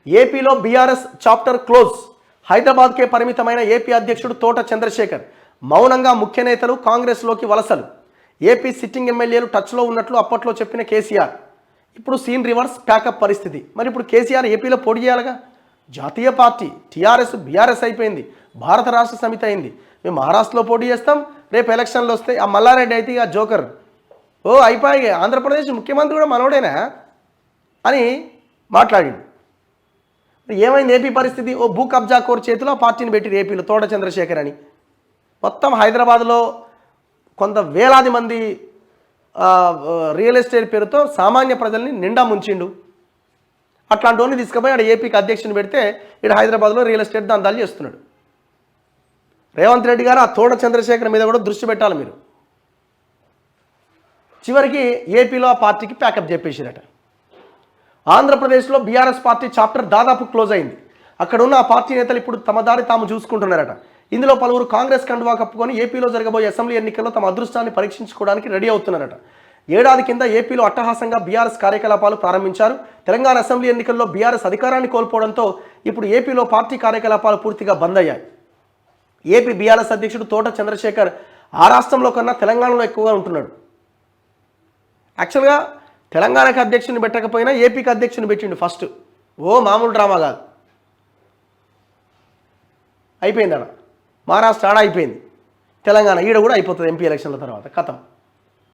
ఏపీలో BRS chapter close. హైదరాబాద్కే పరిమితమైన AP అధ్యక్షుడు తోట చంద్రశేఖర్. మౌనంగా ముఖ్య నేతలు కాంగ్రెస్లోకి వలసలు. ఏపీ సిట్టింగ్ ఎమ్మెల్యేలు టచ్లో ఉన్నట్లు అప్పట్లో చెప్పిన కేసీఆర్. ఇప్పుడు సీన్ రివర్స్, ప్యాకప్ పరిస్థితి. మరి ఇప్పుడు కేసీఆర్ ఏపీలో పోటీ చేయాలిగా. జాతీయ పార్టీ టీఆర్ఎస్ బీఆర్ఎస్ అయిపోయింది, భారత రాష్ట్ర సమితి అయింది. మేము మహారాష్ట్రలో పోటీ చేస్తాం, రేపు ఎలక్షన్లు వస్తాయి. ఆ మల్లారెడ్డి అయితే ఇక జోకర్, ఓ అయిపోయి ఆంధ్రప్రదేశ్ ముఖ్యమంత్రి కూడా మనోడేనా అని మాట్లాడిండు. ఏమైంది ఏపీ పరిస్థితి? ఓ భూ కబ్జా కోర్ చేతిలో పార్టీని పెట్టి ఏపీలో తోట చంద్రశేఖర్ అని. మొత్తం హైదరాబాద్లో కొంత వేలాది మంది రియల్ ఎస్టేట్ పేరుతో సామాన్య ప్రజల్ని నిండా ముంచిండు. అట్లాంటి వాడిని తీసుకుపోయి ఆడ ఏపీకి అధ్యక్షుని పెడితే ఇక్కడ హైదరాబాద్లో రియల్ ఎస్టేట్ దందాలు చేస్తున్నాడు. రేవంత్ రెడ్డి గారు ఆ తోట చంద్రశేఖర్ మీద కూడా దృష్టి పెట్టాలి మీరు. చివరికి ఏపీలో ఆ పార్టీకి ప్యాకప్ చెప్పేసిరట. ఆంధ్రప్రదేశ్లో బీఆర్ఎస్ పార్టీ చాప్టర్ దాదాపు క్లోజ్ అయింది. అక్కడ ఉన్న ఆ పార్టీ నేతలు ఇప్పుడు తమ దారి తాము చూసుకుంటున్నారట. ఇందులో పలువురు కాంగ్రెస్ కండువా కప్పుకొని ఏపీలో జరగబోయే అసెంబ్లీ ఎన్నికల్లో తమ అదృష్టాన్ని పరీక్షించుకోవడానికి రెడీ అవుతున్నారట. ఏడాది కింద ఏపీలో అట్టహాసంగా బీఆర్ఎస్ కార్యకలాపాలు ప్రారంభించారు. తెలంగాణ అసెంబ్లీ ఎన్నికల్లో బీఆర్ఎస్ అధికారాన్ని కోల్పోవడంతో ఇప్పుడు ఏపీలో పార్టీ కార్యకలాపాలు పూర్తిగా బంద్ అయ్యాయి. ఏపీ బీఆర్ఎస్ అధ్యక్షుడు తోట చంద్రశేఖర్ ఆ రాష్ట్రంలో కన్నా తెలంగాణలో ఎక్కువగా ఉంటున్నాడు. యాక్చువల్గా తెలంగాణకి అధ్యక్షుని పెట్టకపోయినా ఏపీకి అధ్యక్షుని పెట్టిండు ఫస్ట్. ఓ మామూలు డ్రామా కాదు. అయిపోయింది ఆడ, మహారాష్ట్ర ఆడ అయిపోయింది, తెలంగాణ ఈడ కూడా అయిపోతుంది ఎంపీ ఎలక్షన్ల తర్వాత కథం.